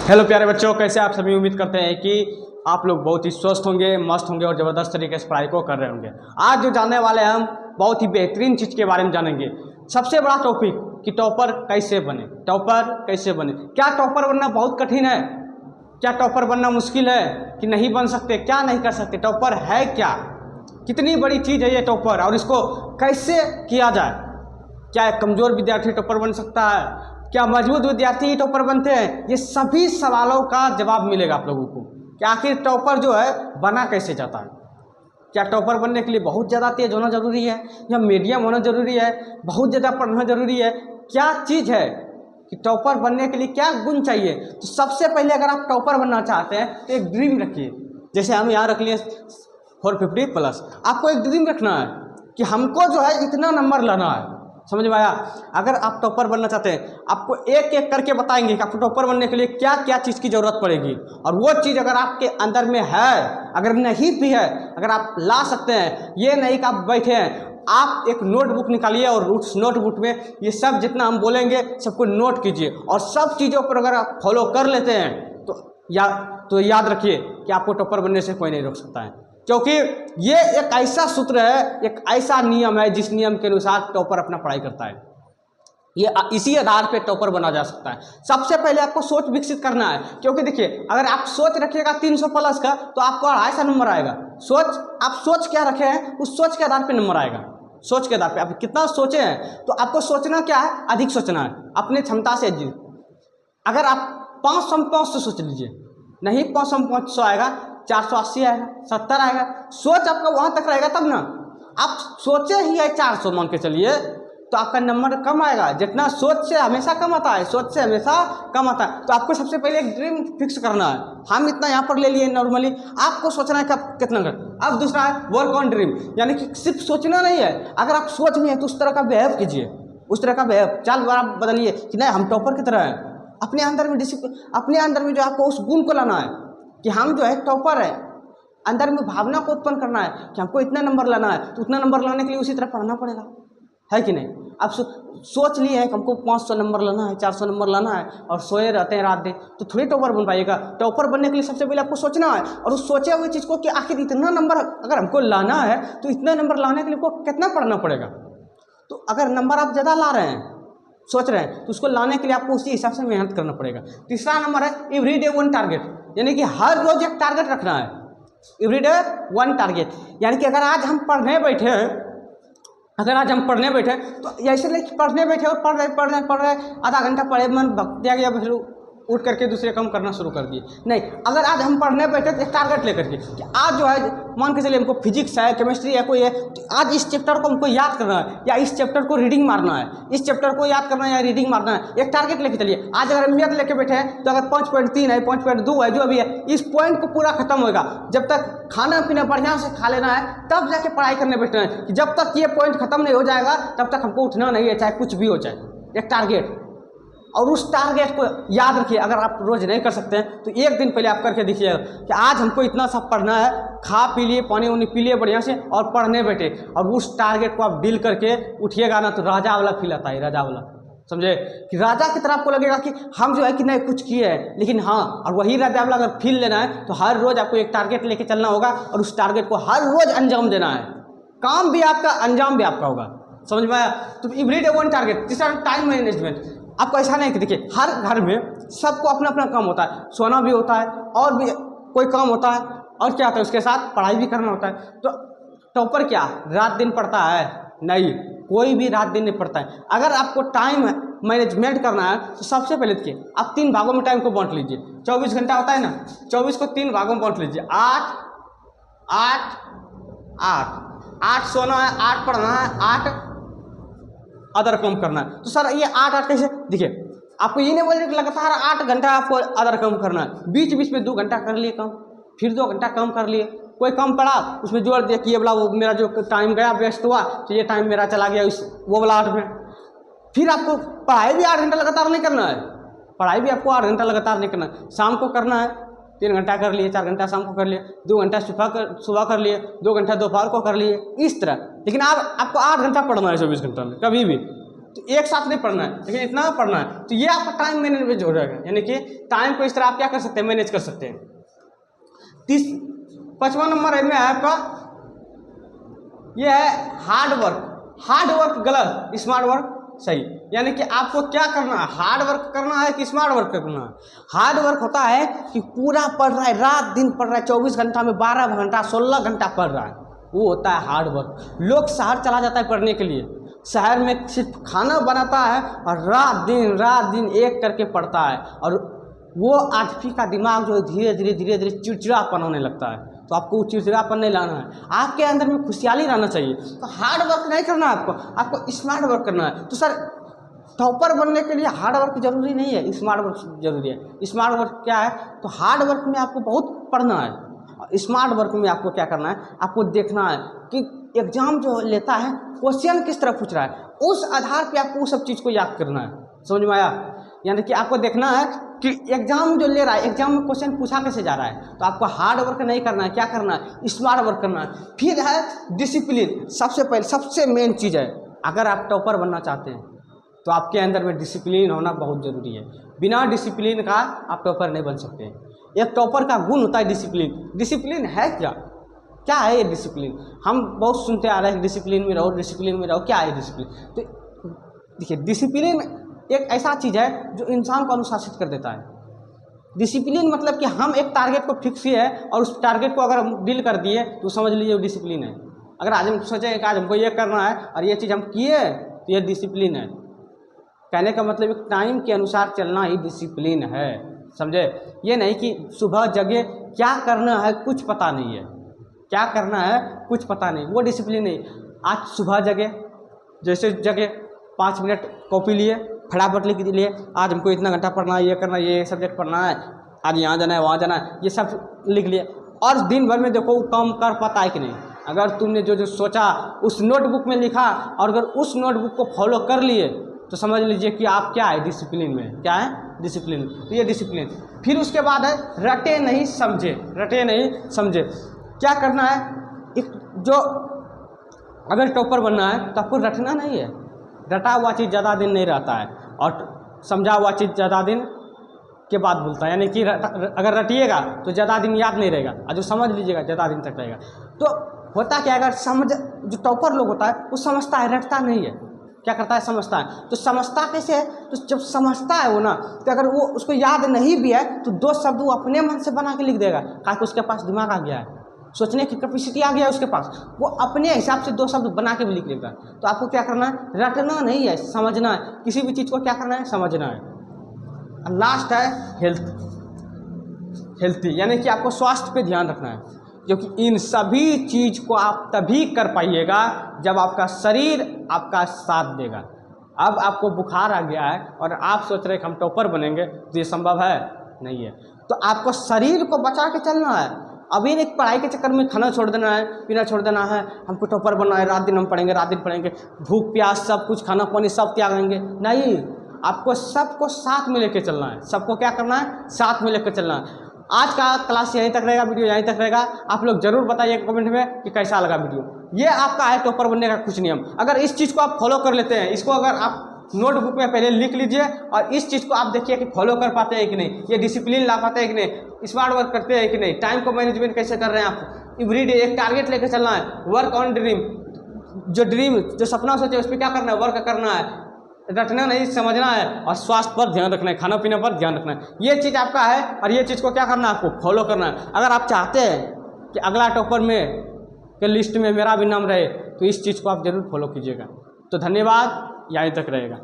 Hello प्यारे बच्चों, कैसे आप सभी। उम्मीद करते हैं कि आप लोग बहुत ही स्वस्थ होंगे, मस्त होंगे और ज़बरदस्त तरीके से पढ़ाई को कर रहे होंगे। आज जो जानने वाले हैं हम बहुत ही बेहतरीन चीज़ के बारे में जानेंगे। सबसे बड़ा टॉपिक कि टॉपर कैसे बने। टॉपर कैसे बने? क्या टॉपर बनना बहुत कठिन है? क्या टॉपर बनना मुश्किल है कि नहीं बन सकते? क्या नहीं कर सकते? टॉपर है क्या? कितनी बड़ी चीज़ है ये टॉपर और इसको कैसे किया जाए? क्या एक कमज़ोर विद्यार्थी टॉपर बन सकता है? क्या मजबूत विद्यार्थी ही टॉपर बनते हैं? ये सभी सवालों का जवाब मिलेगा आप लोगों को कि आखिर टॉपर जो है बना कैसे जाता है। क्या टॉपर बनने के लिए बहुत ज़्यादा तेज होना जरूरी है या मीडियम होना जरूरी है? बहुत ज़्यादा पढ़ना जरूरी है? क्या चीज़ है कि टॉपर बनने के लिए क्या गुण चाहिए? तो सबसे पहले अगर आप टॉपर बनना चाहते हैं तो एक ड्रीम रखिए। जैसे हम यहाँ रख लिए 450+। आपको एक ड्रीम रखना है कि हमको जो है इतना नंबर लाना है। समझ में आया? अगर आप टॉपर बनना चाहते हैं, आपको एक एक करके बताएंगे कि आपको टॉपर बनने के लिए क्या क्या चीज़ की ज़रूरत पड़ेगी। और वो चीज़ अगर आपके अंदर में है, अगर नहीं भी है, अगर आप ला सकते हैं, ये नहीं कि आप बैठे हैं, आप एक नोटबुक निकालिए और उस नोटबुक में ये सब जितना हम बोलेंगे सबको नोट कीजिए। और सब चीज़ों पर अगर आप फॉलो कर लेते हैं तो याद रखिए कि आपको टॉपर बनने से कोई नहीं रोक सकता है। क्योंकि ये एक ऐसा सूत्र है, एक ऐसा नियम है जिस नियम के अनुसार टॉपर अपना पढ़ाई करता है। ये इसी आधार पे टॉपर बना जा सकता है। सबसे पहले आपको सोच विकसित करना है। क्योंकि देखिए, अगर आप सोच रखिएगा 300+ का तो आपको 250 नंबर आएगा। आप सोच क्या रखे हैं, उस सोच के आधार पे नंबर आएगा। सोच के आधार पे आप कितना सोचे हैं, तो आपको सोचना क्या है, अधिक सोचना है अपने क्षमता से। अगर आप 500 में 500 सोच लीजिए, नहीं 500 में 500 आएगा, 480 आएगा, 70 आएगा। सोच आपका वहां तक रहेगा तब ना। आप सोचे ही है 400 मान के चलिए तो आपका नंबर कम आएगा। जितना सोच से हमेशा कम आता है, सोच से हमेशा कम आता है। तो आपको सबसे पहले एक ड्रीम फिक्स करना है। हम इतना यहाँ पर ले लिए नॉर्मली, आपको सोचना है कि आप कितना कर। अब दूसरा है वर्क ऑन ड्रीम, यानी कि सिर्फ सोचना नहीं है। अगर आप सोच नहीं है तो उस तरह का बिहेव कीजिए, उस तरह का बिहेव चाल आप बदलिए कि नहीं हम टॉपर की तरह हैं। अपने अंदर में डिसिप्लिन, अपने अंदर में जो आपको उस गुण को लाना है कि हम जो है टॉपर है। अंदर में भावना को उत्पन्न करना है कि हमको इतना नंबर लाना है, तो उतना नंबर लाने के लिए उसी तरह पढ़ना पड़ेगा, है कि नहीं? आप सोच लिए हैं कि हमको 500 नंबर लाना है, 400 नंबर लाना है, और सोए रहते हैं रात दिन, तो थोड़ी टॉपर बन पाइएगा। टॉपर बनने के लिए सबसे पहले आपको सोचना है, और उस सोचे हुए चीज़ को कि आखिर इतना नंबर अगर हमको लाना है तो इतना नंबर लाने के लिए हमको कितना पढ़ना पड़ेगा। तो अगर नंबर आप ज़्यादा ला रहे हैं, सोच रहे हैं, तो उसको लाने के लिए आपको उसी हिसाब से मेहनत करना पड़ेगा। तीसरा नंबर है एवरीडे 1 टारगेट, यानी कि हर रोज एक टारगेट रखना है। एवरीडे 1 टारगेट, यानी कि अगर आज हम पढ़ने बैठे हैं, तो ऐसे नहीं पढ़ने बैठे और पढ़ रहे आधा घंटा पढ़े, मन भग गया, फिर उठ करके दूसरे काम करना शुरू कर दिए। नहीं, अगर आज हम पढ़ने बैठे तो एक टारगेट लेकर के कि आज जो है मान के चलिए हमको फिजिक्स है, केमिस्ट्री है, कोई है, तो आज इस चैप्टर को हमको याद करना है या इस चैप्टर को रीडिंग मारना है, इस चैप्टर को याद करना है या रीडिंग मारना है। एक टारगेट लेके चलिए। आज अगर हम मैथ लेके बैठे हैं तो अगर 5.3 है, 5.2 है, जो भी है, इस पॉइंट को पूरा खत्म होगा। जब तक खाना पीना बढ़िया से खा लेना है तब जाके पढ़ाई करने बैठना है। कि जब तक ये पॉइंट खत्म नहीं हो जाएगा तब तक हमको उठना नहीं है, चाहे कुछ भी हो जाए। एक टारगेट, और उस टारगेट को याद रखिए। अगर आप रोज नहीं कर सकते हैं तो एक दिन पहले आप करके देखिए कि आज हमको इतना सब पढ़ना है। खा पी लिए, पानी वानी पी लिए बढ़िया से और पढ़ने बैठे, और उस टारगेट को आप डील करके उठिएगा ना तो राजा वाला फील आता है, राजा वाला। समझे कि राजा की तरह आपको लगेगा कि हम जो है कि नहीं कुछ किए हैं, लेकिन हाँ, और वही राजा वाला अगर फील लेना है तो हर रोज आपको एक टारगेट लेके चलना होगा और उस टारगेट को हर रोज अंजाम देना है। काम भी आपका, अंजाम भी आपका होगा। समझ में आया? तो एवरीडे 1 टारगेट। तीसरा टाइम मैनेजमेंट। आपको ऐसा नहीं कि देखिए हर घर में सबको अपना अपना काम होता है, सोना भी होता है और भी कोई काम होता है, और क्या होता है उसके साथ पढ़ाई भी करना होता है। तो टॉपर क्या रात दिन पढ़ता है? नहीं, कोई भी रात दिन नहीं पढ़ता है। अगर आपको टाइम मैनेजमेंट करना है तो सबसे पहले देखिए आप 3 भागों में टाइम को बांट लीजिए। 24 घंटा होता है ना, 24 को 3 भागों में बांट लीजिए। 8 8 8 8 सोना है, 8 पढ़ना है, 8 अदर काम करना है। तो सर ये 8 कैसे? देखिए आपको ये नहीं बोलने कि लगातार 8 घंटा आपको अदर काम करना है। बीच बीच में 2 घंटा कर लिए काम, फिर 2 घंटा कम कर लिए। कोई काम पड़ा उसमें जोड़ दिया कि ये वाला वो मेरा जो टाइम गया वेस्ट हुआ, तो ये टाइम मेरा चला गया वो वाला 8 में। फिर आपको पढ़ाई भी 8 घंटा लगातार नहीं करना है, पढ़ाई भी आपको 8 घंटा लगातार नहीं करना है। शाम को करना है, 3 घंटा कर लिए, 4 घंटा शाम को कर लिए, 2 घंटा सुबह कर लिए, 2 घंटा दोपहर को कर लिए, इस तरह। लेकिन आपको 8 घंटा पढ़ना है 24 घंटा में कभी भी। तो एक साथ नहीं पढ़ना है, लेकिन इतना पढ़ना है। तो ये आपका टाइम मैनेजमेंट हो जाएगा, यानी कि टाइम को इस तरह आप क्या कर सकते हैं, मैनेज कर सकते हैं। 5वां नंबर है में आपका ये है हार्ड वर्क। हार्ड वर्क गलत, स्मार्ट वर्क सही। यानी कि आपको क्या करना है, हार्ड वर्क करना है कि स्मार्ट वर्क करना है। हार्ड वर्क होता है कि पूरा पढ़ रहा है, रात दिन पढ़ रहा है, 24 घंटा में 12 घंटा 16 घंटा पढ़ रहा है, वो होता है हार्ड वर्क। लोग शहर चला जाता है पढ़ने के लिए, शहर में सिर्फ खाना बनाता है और रात दिन एक करके पढ़ता है, और वो आदमी का दिमाग जो धीरे धीरे चिड़चिड़ापन होने लगता है। तो आपको वो चिड़चिड़ापन नहीं लाना है, आपके अंदर में खुशहाली रहना चाहिए। तो हार्ड वर्क नहीं करना है आपको स्मार्ट वर्क करना है। तो सर टॉपर बनने के लिए हार्ड वर्क जरूरी नहीं है, स्मार्ट वर्क जरूरी है। स्मार्ट वर्क क्या है, तो हार्ड वर्क में आपको बहुत पढ़ना है, स्मार्ट वर्क में आपको क्या करना है, आपको देखना है कि एग्जाम जो लेता है क्वेश्चन किस तरह पूछ रहा है, उस आधार पे आपको उस सब चीज़ को याद करना है। समझ में आया? यानी कि आपको देखना है कि एग्जाम जो ले रहा है, एग्जाम में क्वेश्चन पूछा कैसे जा रहा है। तो आपको हार्ड वर्क नहीं करना है, क्या करना है, स्मार्ट वर्क करना है। फिर है डिसिप्लिन। सबसे पहले सबसे मेन चीज़ है, अगर आप टॉपर बनना चाहते हैं तो आपके अंदर में डिसिप्लिन होना बहुत ज़रूरी है। बिना डिसिप्लिन का आप टॉपर नहीं बन सकते। एक टॉपर का गुण होता है डिसिप्लिन। डिसिप्लिन है क्या है ये डिसिप्लिन? हम बहुत सुनते आ रहे हैं डिसिप्लिन में रहो, डिसिप्लिन में रहो। क्या है डिसिप्लिन? तो देखिए, डिसिप्लिन एक ऐसा चीज़ है जो इंसान को अनुशासित कर देता है। डिसिप्लिन मतलब कि हम एक टारगेट को फिक्स किए है और उस टारगेट को अगर हम डील कर दिए तो समझ लीजिए वो डिसिप्लिन है। अगर आज हम सोचें कि आज हमको ये करना है और ये चीज़ हम किए तो ये डिसिप्लिन है। कहने का मतलब एक टाइम के अनुसार चलना ही डिसिप्लिन है, समझे? ये नहीं कि सुबह जगे क्या करना है कुछ पता नहीं है, क्या करना है कुछ पता नहीं, वो डिसिप्लिन नहीं। आज सुबह जगे, जैसे जगे 5 मिनट कॉपी लिए, फटाफट लिख लिए, आज हमको इतना घंटा पढ़ना है, ये करना है, ये सब्जेक्ट पढ़ना है, आज यहाँ जाना है वहाँ जाना है, ये सब लिख लिए। और दिन भर में देखो काम कर पाता है कि नहीं। अगर तुमने जो सोचा उस नोटबुक में लिखा और अगर उस नोटबुक को फॉलो कर लिए तो समझ लीजिए कि आप क्या है, डिसिप्लिन में। क्या है? डिसिप्लिन। तो ये डिसिप्लिन। फिर उसके बाद है रटे नहीं समझे। रटे नहीं समझे क्या करना है, एक जो अगर टॉपर बनना है तो आपको रटना नहीं है। रटा हुआ चीज़ ज़्यादा दिन नहीं रहता है और समझा हुआ चीज़ ज़्यादा दिन के बाद भूलता है। यानी कि अगर रटिएगा तो ज़्यादा दिन याद नहीं रहेगा और जो समझ लीजिएगा ज़्यादा दिन तक रहेगा। तो होता क्या, अगर समझ, जो टॉपर लोग होता है वो समझता है, रटता नहीं है। क्या करता है, समझता है। तो समझता कैसे है, तो जब समझता है वो ना, तो अगर वो उसको याद नहीं भी है तो 2 शब्द वो अपने मन से बना के लिख देगा, ताकि उसके पास दिमाग आ गया है, सोचने की कैपेसिटी आ गया है उसके पास, वो अपने हिसाब से 2 शब्द बना के भी लिख लेगा। तो आपको क्या करना है, रटना नहीं है, समझना है। किसी भी चीज़ को क्या करना है, समझना है। और लास्ट है हेल्थी, यानी कि आपको स्वास्थ्य पे ध्यान रखना है, क्योंकि इन सभी चीज़ को आप तभी कर पाइएगा जब आपका शरीर आपका साथ देगा। अब आपको बुखार आ गया है और आप सोच रहे हैं कि हम टॉपर बनेंगे, तो ये संभव है नहीं है। तो आपको शरीर को बचा के चलना है। अभी एक पढ़ाई के चक्कर में खाना छोड़ देना है, पीना छोड़ देना है, हमको टॉपर बनना है, रात दिन हम पढ़ेंगे, रात दिन पढ़ेंगे, भूख प्यास सब कुछ, खाना पानी सब त्यागेंगे, नहीं। आपको सबको साथ में लेके चलना है। सबको क्या करना है, साथ में लेकर चलना है। आज का क्लास यहीं तक रहेगा, वीडियो यहीं तक रहेगा। आप लोग जरूर बताइए कमेंट में कि कैसा लगा वीडियो। ये आपका है टॉपर बनने का कुछ नियम। अगर इस चीज़ को आप फॉलो कर लेते हैं, इसको अगर आप नोटबुक में पहले लिख लीजिए और इस चीज़ को आप देखिए कि फॉलो कर पाते हैं कि नहीं, ये डिसिप्लिन ला पाते हैं कि नहीं, स्मार्ट वर्क करते हैं कि नहीं, टाइम को मैनेजमेंट कैसे कर रहे हैं आप। एवरीडे एक टारगेट लेकर चलना है, वर्क ऑन ड्रीम, जो सपना सोचे उस पर क्या करना है, वर्क करना है, रटना नहीं, समझना है, और स्वास्थ्य पर ध्यान रखना है, खाना पीना पर ध्यान रखना है। ये चीज़ आपका है और ये चीज़ को क्या करना है, आपको फॉलो करना है। अगर आप चाहते हैं कि अगला टॉपर में के लिस्ट में मेरा भी नाम रहे तो इस चीज़ को आप जरूर फॉलो कीजिएगा। तो धन्यवाद, यहीं तक रहेगा।